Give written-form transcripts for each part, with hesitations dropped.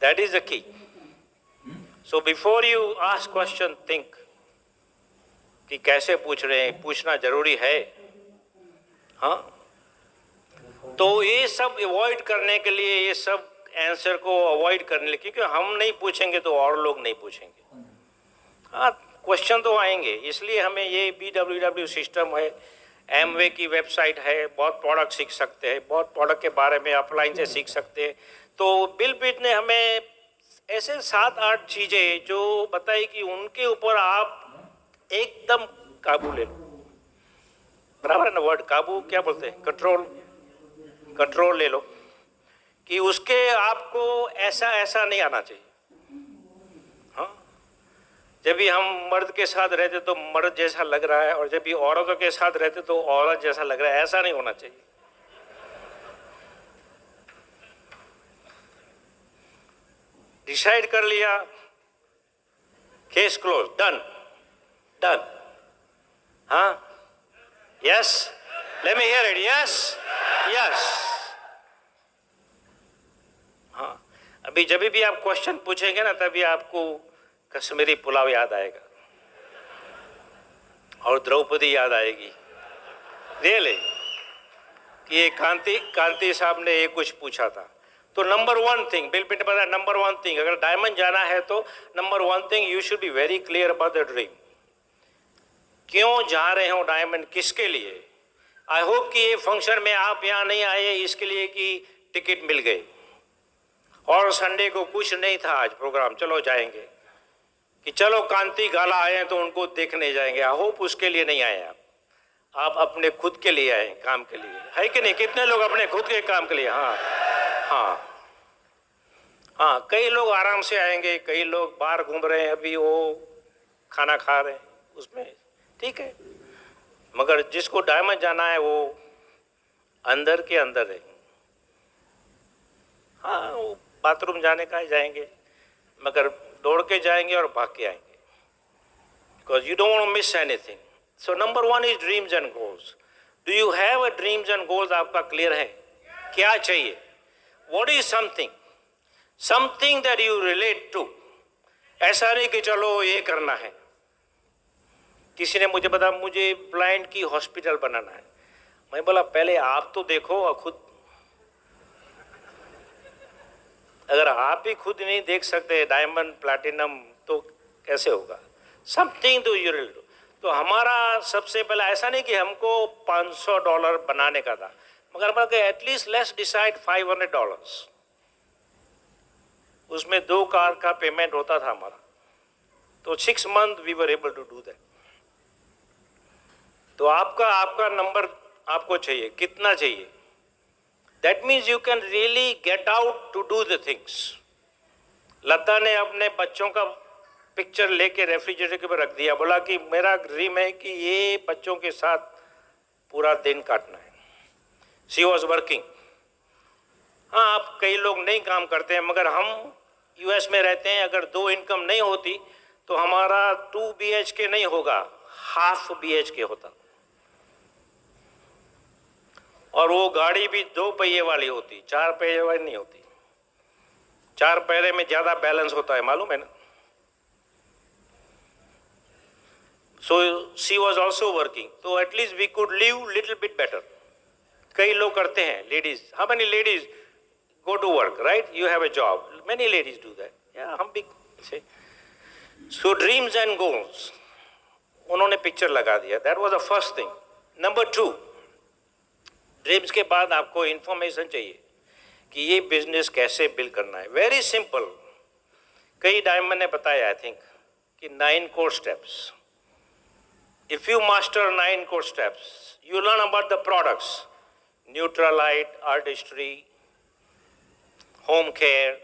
That is the key. So before you ask question, think कि कैसे पूछ रहे हैं, पूछना जरूरी है। हाँ, तो ये सब अवॉइड करने के लिए, ये सब आंसर को अवॉइड करने के लिए, क्योंकि हम नहीं पूछेंगे तो और लोग नहीं पूछेंगे। हाँ, क्वेश्चन तो आएंगे, इसलिए हमें ये BWW सिस्टम है, एमवे की वेबसाइट है, बहुत प्रोडक्ट सीख सकते हैं, बहुत प्रोडक्ट के बारे में ऑफलाइन से सीख सकते हैं। तो बिल गेट्स ने हमें ऐसे 7-8 चीजें जो बताई कि उनके ऊपर आप एकदम काबू ले लो। बराबर है ना वर्ड, काबू क्या बोलते हैं, कंट्रोल ले लो, कि उसके आपको ऐसा ऐसा नहीं आना चाहिए। हाँ, जब भी हम मर्द के साथ रहते तो मर्द जैसा लग रहा है, और जब भी औरतों के साथ रहते तो औरत जैसा लग रहा है, ऐसा नहीं होना चाहिए। डिसाइड कर लिया, केस क्लोज, डन। हाँ, yes, let me here it, yes. हाँ, अभी जब भी आप क्वेश्चन पूछेंगे ना, तभी आपको कश्मीरी पुलाव याद आएगा और द्रौपदी याद आएगी। रियली, कि ये कांति साहब ने ये कुछ पूछा था। तो नंबर 1 थिंग, बिल गेट्स ने बताया, नंबर 1 थिंग, अगर डायमंड जाना है तो number 1 thing, you should be very clear about the dream. क्यों जा रहे हो डायमंड, किसके लिए? आई होप कि ये फंक्शन में आप यहाँ नहीं आए इसके लिए कि टिकट मिल गई, और संडे को कुछ नहीं था आज प्रोग्राम, चलो जाएंगे, कि चलो कांति गाला आए हैं तो उनको देखने जाएंगे। आई होप उसके लिए नहीं आए आप अपने खुद के लिए आए, काम के लिए, है कि नहीं? कितने लोग अपने खुद के काम के लिए? हाँ, कई लोग आराम से आएंगे, कई लोग बाहर घूम रहे हैं, अभी वो खाना खा रहे हैं, उसमें ठीक है, मगर जिसको डायमंड जाना है वो अंदर के अंदर है। हाँ, वो बाथरूम जाने का ही जाएंगे, मगर दौड़ के जाएंगे और भाग के आएंगे, because you don't want to miss anything. So number 1 is dreams and goals. Do you have a dreams and goals? आपका क्लियर है क्या चाहिए? What is something that you relate to. ऐसा नहीं कि चलो ये करना है। किसी ने मुझे बताया मुझे ब्लाइंड की हॉस्पिटल बनाना है। मैं बोला पहले आप तो देखो और खुद, अगर आप भी खुद नहीं देख सकते डायमंड प्लैटिनम तो कैसे होगा? Something to you relate. तो हमारा सबसे पहले ऐसा नहीं कि हमको $500 बनाने का था, मगर एटलीस्ट लेट्स डिसाइड $500। उसमें 2 कार का पेमेंट होता था हमारा, तो 6 month we were able to do that. तो आपका नंबर आपको चाहिए, कितना चाहिए? That means you can really get out to do the things. Lata ने अपने बच्चों का पिक्चर लेके रेफ्रिजरेटर के ऊपर रख दिया, बोला कि मेरा ड्रीम है कि ये बच्चों के साथ पूरा दिन काटना है। She was working. हाँ, आप कई लोग नहीं काम करते हैं, मगर हम यूएस में रहते हैं, अगर 2 इनकम नहीं होती तो हमारा 2 BHK नहीं होगा, ½ BHK होता, और वो गाड़ी भी 2 पहिए वाली होती, 4 पहिए वाली नहीं होती। 4 पहिए में ज्यादा बैलेंस होता है, मालूम है ना? So she was also working, तो at least we could live little bit better. कई लोग करते हैं, ladies, how many ladies go to work, right? You have a job. Many ladies do that. Yeah, हम भी से। So dreams and goals, उन्होंने picture लगा दिया। That was the first thing. Number 2, dreams के बाद आपको इंफॉर्मेशन चाहिए कि ये बिजनेस कैसे बिल्ड करना है। वेरी सिंपल, कई डायमंड ने बताया आई थिंक कि 9 core steps. If you master 9 core steps, you learn about the products, Neutralite, artistry, home care,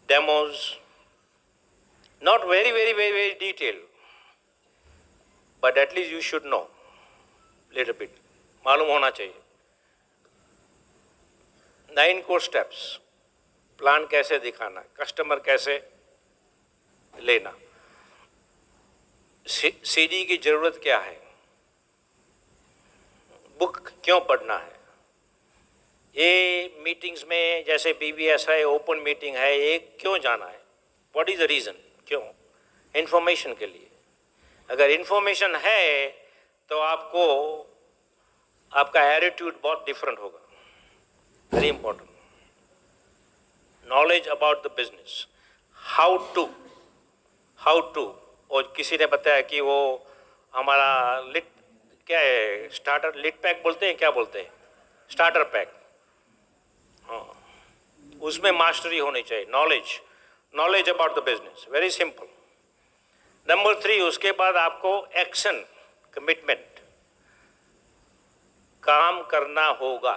demos, not very detailed, but at least you should know little bit, मालूम होना चाहिए। 9 core steps, plan कैसे दिखाना, customer कैसे लेना, CD की जरूरत क्या है, बुक क्यों पढ़ना है, ये मीटिंग्स में जैसे BBS है, ओपन मीटिंग है, ये क्यों जाना है? What is the reason? क्यों? इन्फॉर्मेशन के लिए। अगर इन्फॉर्मेशन है तो आपको आपका एटीट्यूड बहुत डिफरेंट होगा। Very important. Knowledge about the business, how to. और किसी ने बताया कि वो हमारा लिट क्या है, स्टार्टर लिट पैक बोलते हैं, क्या बोलते हैं, स्टार्टर पैक, हाँ, उसमें मास्टरी होनी चाहिए। Knowledge about the business, very simple. Number 3, उसके बाद आपको एक्शन, कमिटमेंट, काम करना होगा।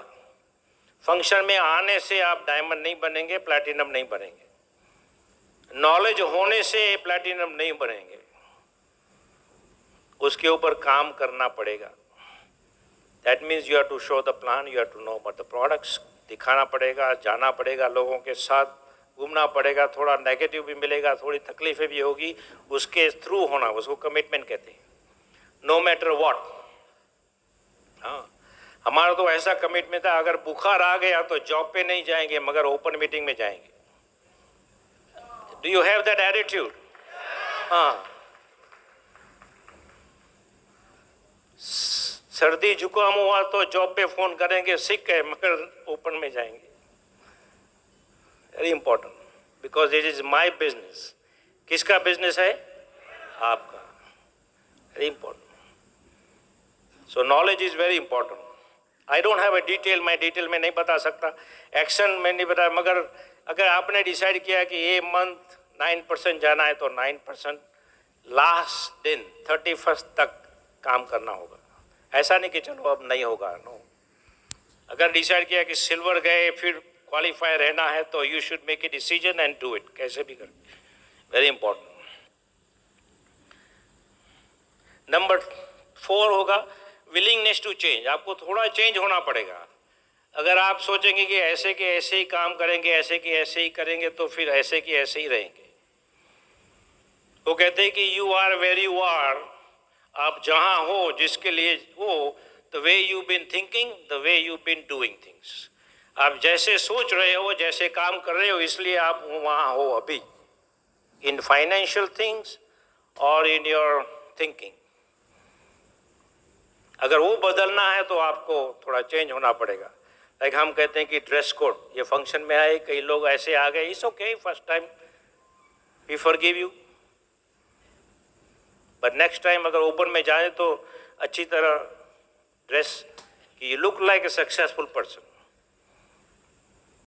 फंक्शन में आने से आप डायमंड नहीं बनेंगे, प्लैटिनम नहीं बनेंगे। नॉलेज होने से प्लैटिनम नहीं बनेंगे, उसके ऊपर काम करना पड़ेगा। That means you have to show the plan, you have to know about the products, दिखाना पड़ेगा, जाना पड़ेगा, लोगों के साथ घूमना पड़ेगा, थोड़ा नेगेटिव भी मिलेगा, थोड़ी तकलीफें भी होगी, उसके थ्रू होना, उसको कमिटमेंट कहते हैं। No matter what. हाँ, हमारा तो ऐसा कमिटमेंट था, अगर बुखार आ गया तो जॉब पे नहीं जाएंगे मगर ओपन मीटिंग में जाएंगे। Do you have that attitude? हाँ, सर्दी जुकाम हुआ तो जॉब पे फोन करेंगे, सिक है, मगर ओपन में जाएंगे। Very important, because it is my business. किसका बिजनेस है? आपका। Very important. So knowledge is very important. I don't have a detail, मैं डिटेल में नहीं बता सकता, एक्शन में नहीं बता, मगर अगर आपने डिसाइड किया कि ये मंथ 9% जाना है तो 9% लास्ट दिन 31st तक काम करना होगा। ऐसा नहीं कि चलो अब नहीं होगा, नो। अगर डिसाइड किया कि सिल्वर गए फिर क्वालिफाई रहना है तो you should make a decision and do it, कैसे भी कर। Very important. नंबर 4 होगा विलिंगनेस टू चेंज। आपको थोड़ा चेंज होना पड़ेगा। अगर आप सोचेंगे कि ऐसे के ऐसे ही काम करेंगे, ऐसे के ऐसे ही करेंगे, तो फिर ऐसे के ऐसे ही रहेंगे। वो कहते हैं कि you are where you are, आप जहां हो, जिसके लिए हो, the way you been thinking, the way you been doing things. आप जैसे सोच रहे हो, जैसे काम कर रहे हो, इसलिए आप वहां हो अभी, इन फाइनेंशियल थिंग्स और इन योर थिंकिंग। अगर वो बदलना है तो आपको थोड़ा चेंज होना पड़ेगा। लाइक हम कहते हैं कि ड्रेस कोड, ये फंक्शन में आए, कई लोग ऐसे आ गए, it's okay, first time we forgive you, but next time अगर ओपन में जाए तो अच्छी तरह ड्रेस, कि you look like a successful person.